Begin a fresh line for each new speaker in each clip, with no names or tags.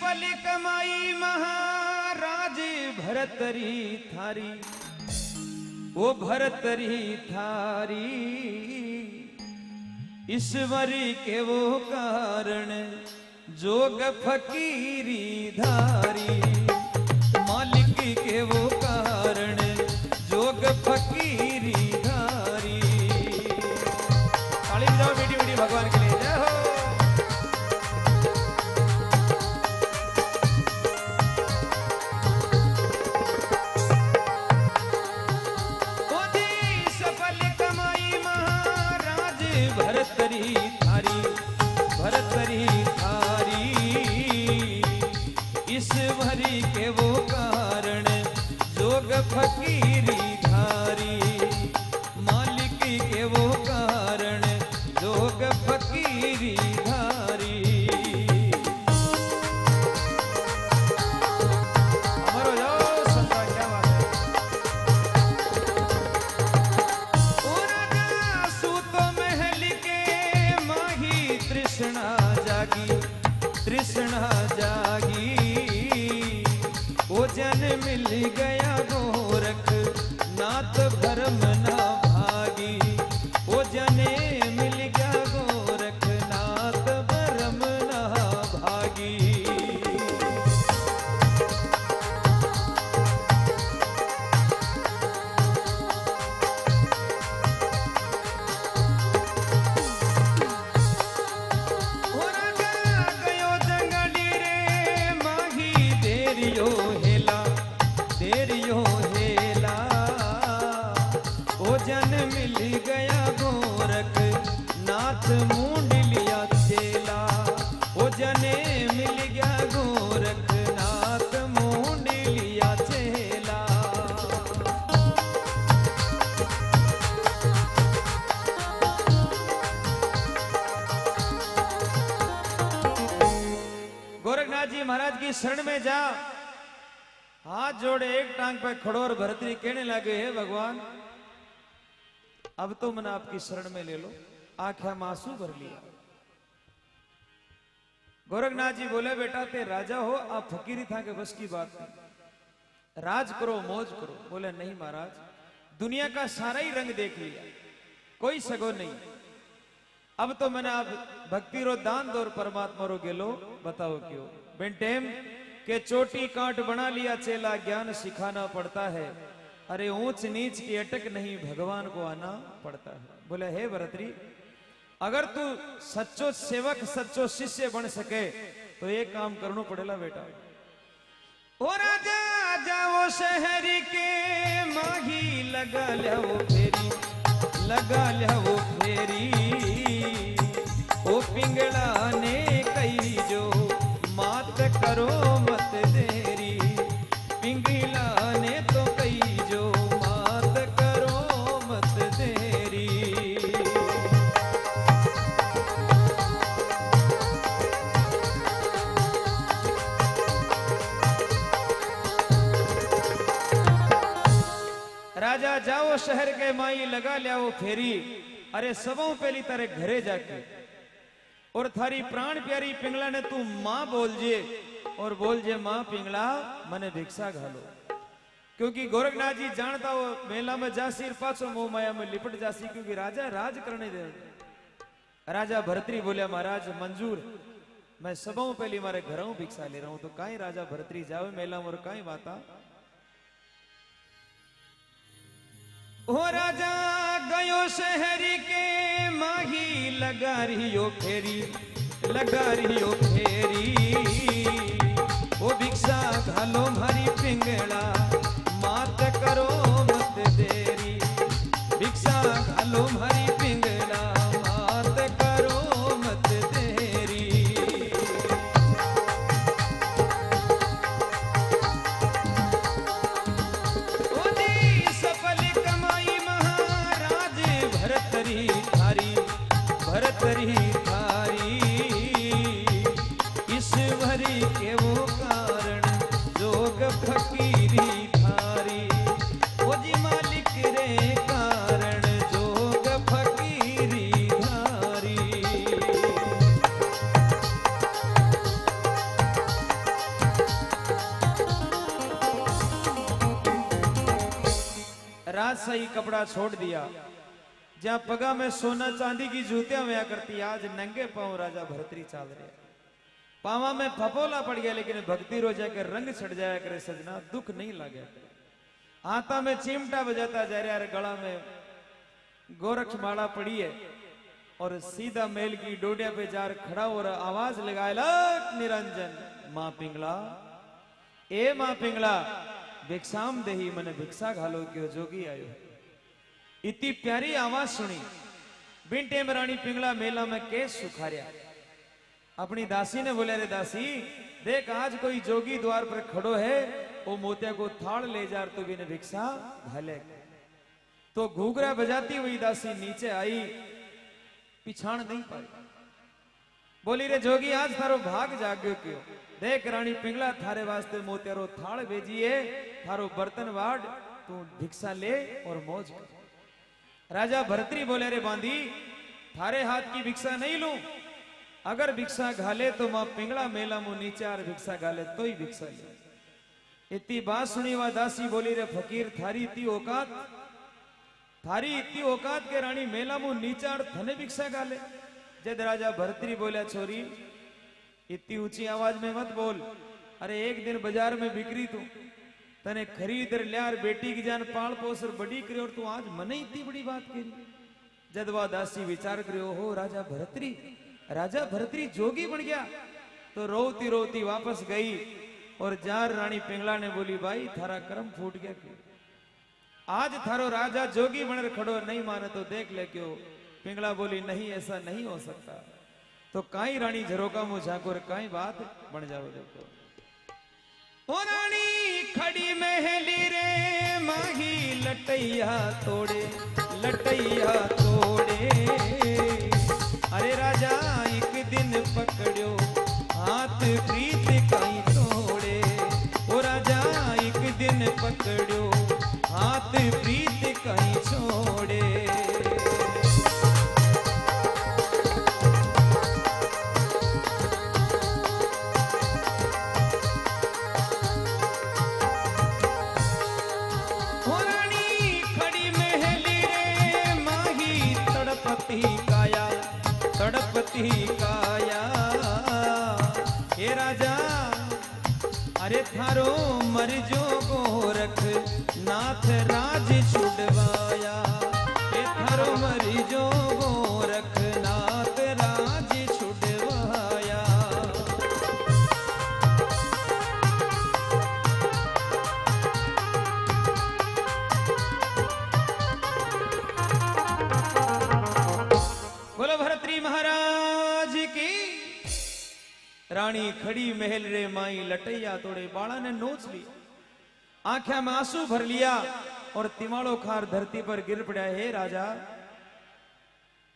पल कमाई महाराज भरतरी थारी, वो भरतरी थारी ईश्वरी के वो कारण जोग फकीरी धारी, मालिक के वो कारण जोग फकीरी धारी। ताली बजाओ मीठी मीठी भगवान के लिए, जय हो। भरतरी थारी, भरतरी थारी ईश्वरी के वो कारण जोग फकीरी धारी, मालिक के वो कारण जोग फकीरी धारी। हमारो जाओ संता, क्या बात है। तृष्णा जागी वो जन मिल गया गोरख नाथ भरम ना भागी, वो जने मिल गया गोरख नाथ भरम ना भागी। जन मिल गया गोरख नाथ मूंड लिया चेला, वो जने मिल गया गोरख नाथ मूंड लिया चेला। गोरखनाथ जी महाराज की शरण में जा, हाथ जोड़े एक टांग पे खड़ो और भरतरी कहने लगे, हे भगवान अब तो मैंने आपकी शरण में ले लो। आंखें मासूम भर लिया। गोरखनाथ जी बोले, बेटा ते राजा हो, आप फकीरी था के बस की बात नहीं, राज करो मौज करो। बोले नहीं महाराज, दुनिया का सारा ही रंग देख लिया, कोई सगो नहीं। अब तो मैंने आप भक्ति रो दान दो परमात्मा रो गेलो, बताओ क्यों। बेंटेम के चोटी कांट बना लिया चेला, ज्ञान सिखाना पड़ता है। अरे ऊंच नीच की अटक नहीं, भगवान को आना पड़ता है। बोले हे भरतरी, अगर तू सच्चो सेवक सच्चो शिष्य बन सके तो एक काम करना पड़ेगा बेटा। ओ राजा जाओ शहरी के माही लगा लो फेरी, लगा लो फेरी। ओ पिंगला ने कही जो मात करो मत देरी, पिंगला ने तो कही जो मात करो मत देरी। राजा जाओ शहर के माई लगा लियाओ फेरी। अरे सबों पहली तारे घरे जाके और थारी प्राण प्यारी पिंगला ने तू मां बोल जे, और बोल जे मां पिंगला मने भिक्षा घालो। क्योंकि गोरखनाथ जी जानता हो मेला में जासी पाछो मोह माया में लिपट जासी, क्योंकि राजा राज करने दे। राजा भरतरी बोलिया, महाराज मंजूर, मैं सबों पहली मारे घरों भिक्षा ले रहा हूं। तो काई राजा भरतरी जावे मेला में, काई बाता। ओ राजा गयो शहरी के माही लगा रियो फेरी, लगा रियो फेरी। ओ भिक्षा घालो मारी पिंगला मात करो मत देरी, भिक्षा घालो मारी पिंगला मात करो मत देरी। सफल कमाई महाराज भरतरी थारी, भरतरी थारी ईश्वरी राजशाही कपड़ा छोड़ दिया, जहां पगा में सोना चांदी की जूतियां हुआ करती, आज नंगे पांव राजा भरतरी चाल रहे। पावा में फपोला पड़ गया, लेकिन भक्ति रो जाकर रंग छट जाया करे सजना, दुख नहीं लगे। हाथा में चिमटा बजाता जा रहा है, गला में गोरख माला पड़ी है, और सीधा मेल की डोडिया पे जार खड़ा और आवाज लगाए, लट निरंजन मां पिंगला, ए मां पिंगला, भिक्षाम देही मने भिक्षा घालो क्यों जोगी आयो। इतनी प्यारी आवाज सुनी। बिन में रानी पिंगला मेला में केस सुखारिया। अपनी दासी ने बोले, रे दासी देख, आज कोई जोगी द्वार पर खड़ो है, वो मोतिया को थाल ले जा तो बिन भिक्षा घाले। तो घूघरा बजाती हुई दासी नीचे आई, पिछाण नहीं पाई। बोली, रे जोगी आज थारो भाग जाग्यो क्यों। देख रानी पिंगला थारे वास्ते मोतियारो थाल भेजिए, थारो बर्तन वाड़, तू भिक्षा ले और मौज कर। राजा भरतरी बोले, रे बांधी थारे हाथ की भिक्षा नहीं लूं, अगर भिक्षा घाले तो मां पिंगला मेला मुंह नीचे आर भिक्षा घाले तो ही भिक्षा ले। इतनी बात सुनी वा दासी बोली, रे फकीर थारी इतनी औकात, थारी इतनी औकात के रानी मेला मुंह नीचे आर थने भिक्षा घाले। जद राजा भरतरी बोला, छोरी इतनी ऊंची आवाज में मत बोल, अरे एक दिन बाजार में बिक्री तू, तने खरीद लियार बेटी की जान पाल पोस बड़ी करी, और तू आज मने इतनी बड़ी बात करी। जद वा दासी विचार करियो, हो राजा भरतरी जोगी बन गया। तो रोती रोती वापस गई, और जार रानी पिंगला ने बोली, भाई थारा कर्म फूट गया क्यों, आज थारो राजा जोगी बन खड़ो, नहीं माने तो देख ले क्यों। पिंगला बोली, नहीं ऐसा नहीं हो सकता। तो काई रानी झरोका मुंह झांको, काई बात बन जाओ। देखो ओ रानी खड़ी महली रे माही, लटैया तोड़े लटैया तोड़े। अरे राजा एक दिन पकड़ो हाथ प्रीत काई तोड़े, ओ राजा एक दिन पकड़ो हाथ प्रीत काई छोड़े। तड़पती काया, हे राजा अरे थारो मर जो गोरख नाथ राज छुड़वाया, हे थारो मर जो गोरख नाथ राज छुड़वाया। बोलो भरतरी महाराज की। रानी खड़ी महल रे माई, लटैया तोड़े, बाड़ा ने नोच लिया, आंखें में आंसू भर लिया, और तिमाड़ो खार धरती पर गिर पड़ा। हे राजा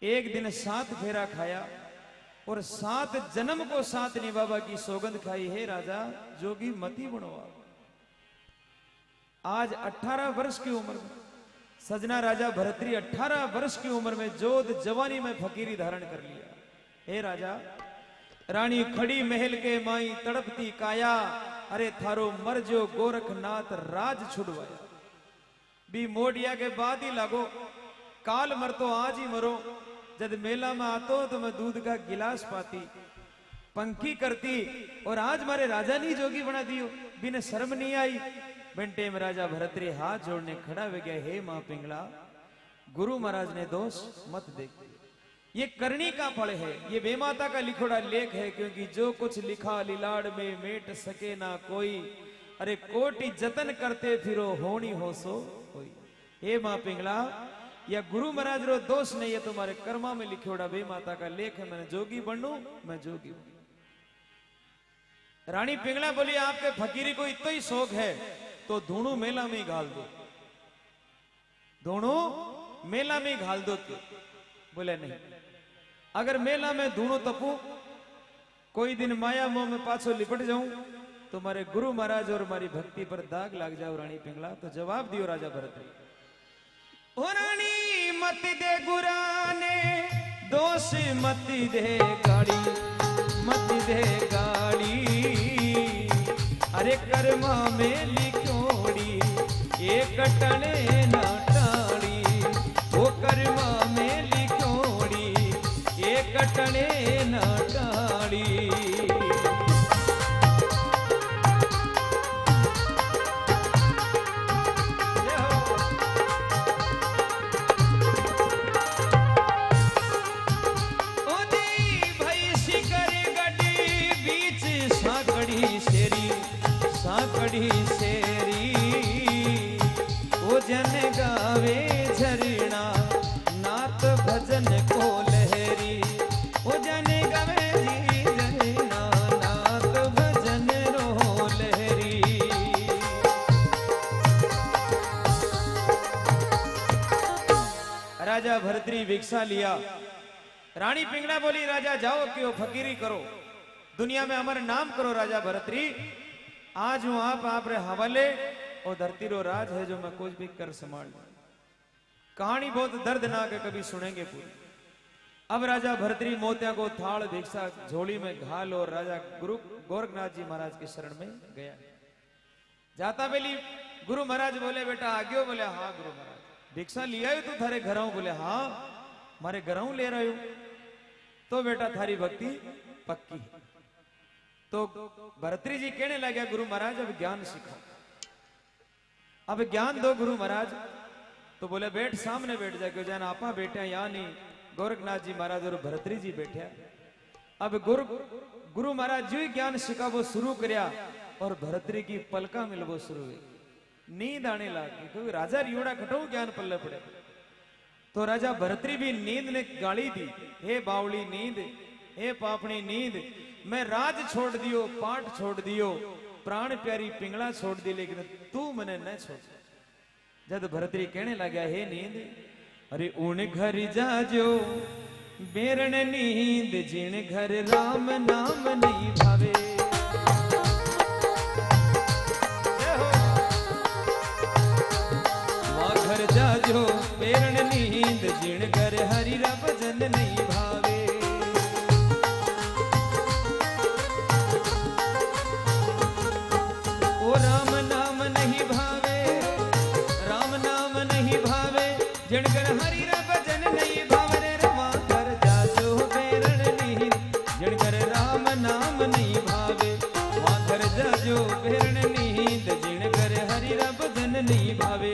एक दिन 7 फेरा खाया, और 7 जन्म को 7 निभावा की सौगंध खाई। हे राजा जोगी मती बनवा। आज 18 वर्ष की उम्र में सजना राजा भरतरी 18 वर्ष की उम्र में जोध जवानी में फकीरी धारण कर लिया। हे राजा रानी खड़ी महल के माई, तड़पती काया, अरे थारो मर जो गोरखनाथ राज छुड़वाया। भी मोडिया के बाद ही लागो, काल मर तो आज ही मरो। जब मेला में आतो तो मैं दूध का गिलास पाती, पंखी करती, और आज मारे राजा नहीं जोगी बना दियो, बिन शर्म नहीं आई। बेंटे में राजा भरतरी हाथ जोड़ने खड़ा हो गया, हे मां पिंगला गुरु महाराज ने दोष मत देख, ये करनी का फल है, ये बेमाता का लिखोड़ा लेख है, क्योंकि जो कुछ लिखा लीलाड़ में मेट सके ना कोई, अरे कोटि जतन करते फिरो होनी हो सो कोई। हे मां पिंगला या गुरु महाराज रो दोष नहीं, है तुम्हारे कर्मा में लिखोड़ा बेमाता का लेख है। मैंने जोगी बनू, मैं जोगी हूं। रानी पिंगला बोली, आपके फकीरी को इतना ही शौक है तो धूणू मेला में घाल दो, धूणू मेला में घाल दो। क्यों? बोले नहीं, अगर मेला में धूणो तपू, कोई दिन माया मोह में पाछो लिपट जाऊं तो मारे गुरु महाराज और मारी भक्ति पर दाग लग जाओ। रानी पिंगला तो जवाब दियो राजा भरत, ओ रानी मत दे गुराने दोष, मत दे गाड़ी, मत दे गाड़ी, अरे कर्मा में लिखोड़ी एक टले ना कर्मा में लिखोड़ी ये कटने न टाड़ी। शेरी ओ जन गावे झरना नात भजन को लहरी। ओ जन गावे जी झरना नात भजन रो लहरी। राजा भरतरी भिक्षा लिया। रानी पिंगला बोली राजा जाओ क्यों फकीरी करो, दुनिया में हमारे नाम करो। राजा भरतरी आज हूं आप रे हवाले और धरती रो राज है जो मैं कुछ भी कर संभाल। कहानी बहुत दर्दनाक है, कभी सुनेंगे पूरी। अब राजा भरतरी मोतिया को थाल भिक्षा झोली में घाल और राजा गुरु गोरखनाथ जी महाराज के शरण में गया। जाता बेली गुरु महाराज बोले बेटा आगे। बोले हाँ गुरु महाराज। भिक्षा लिया तू थारे घरों? बोले हाँ मारे घरों ले रहे हो। तो बेटा थारी भक्ति पक्की। तो भरतरी जी कहने लगे गुरु महाराज अब ज्ञान सीखो, अब ज्ञान दो गुरु महाराज। तो बोले बैठ सामने बैठ जा। क्यों जाना आपा बैठे यानी गोरखनाथ जी महाराज और भरतरी जी बैठे। अब गुरु महाराज जो ज्ञान सिखावो शुरू करया और भरतरी की पलका मिलवो शुरू हुई। नींद आने लगी क्योंकि राजा रियोड़ा खटो ज्ञान पल्ले पड़े। तो राजा भरतरी भी नींद ने गाली दी, हे बावली नींद, हे पापनी नींद, मैं राज छोड़ दियो, पाठ छोड़ दियो, प्राण प्यारी पिंगला छोड़ दी, लेकिन तू मने न छोड़। जद भरतरी कहने लगा हे नींद, अरे उन घर जाजो बेरण नींद जिन घर राम नाम नहीं भावे। वहां घर जाजो बेरण नींद जिन घर हरि रा भजन नहीं भावे। जिनकर हरि रा भजन नहीं भावे रे रवा कर जाजो बेरण नींद जिनकर राम नाम नहीं भावे। वहां कर जाजो बेरण नींद जिनकर हरि रा भजन नहीं भावे।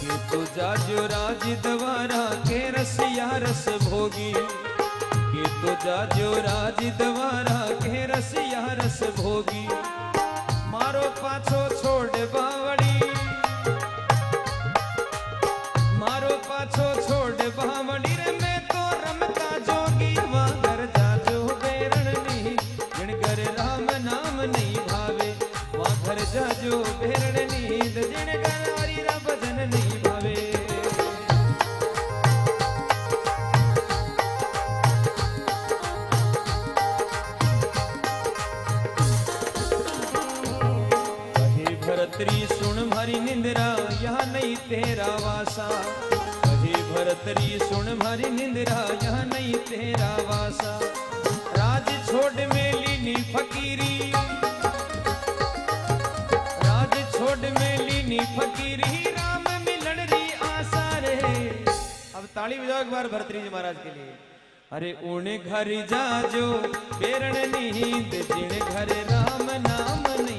ये तो जाजो राज द्वारा के रसिया रस भोगी। तो जाजो राज द्वारा के रसिया रस भोगी। मारो पाछो छोड़ बावड़ी, मारो पाछो छोड़ बावड़ी रे मैं तो रमता जोगी। वहां जाजो बेरण नींद जिनकर राम नाम नहीं भावे। वहां जाजो बेरण नींद जिनकर हरि रा भजन नहीं भावे। भरतरी सुन भारी निंदरा यहाँ नहीं तेरा वासा। कहे भरतरी सुन भारी निंदरा यहाँ नहीं तेरा वासा। राज छोड़ में लीनी फकीरी, राज छोड़ में लीनी फकीरी, राम मिलन री आशा रे। अब ताली बजाओ एक बार भरतरी जी महाराज के लिए। अरे उन घर जाजो बेरण नींद जिन घर राम नाम नहीं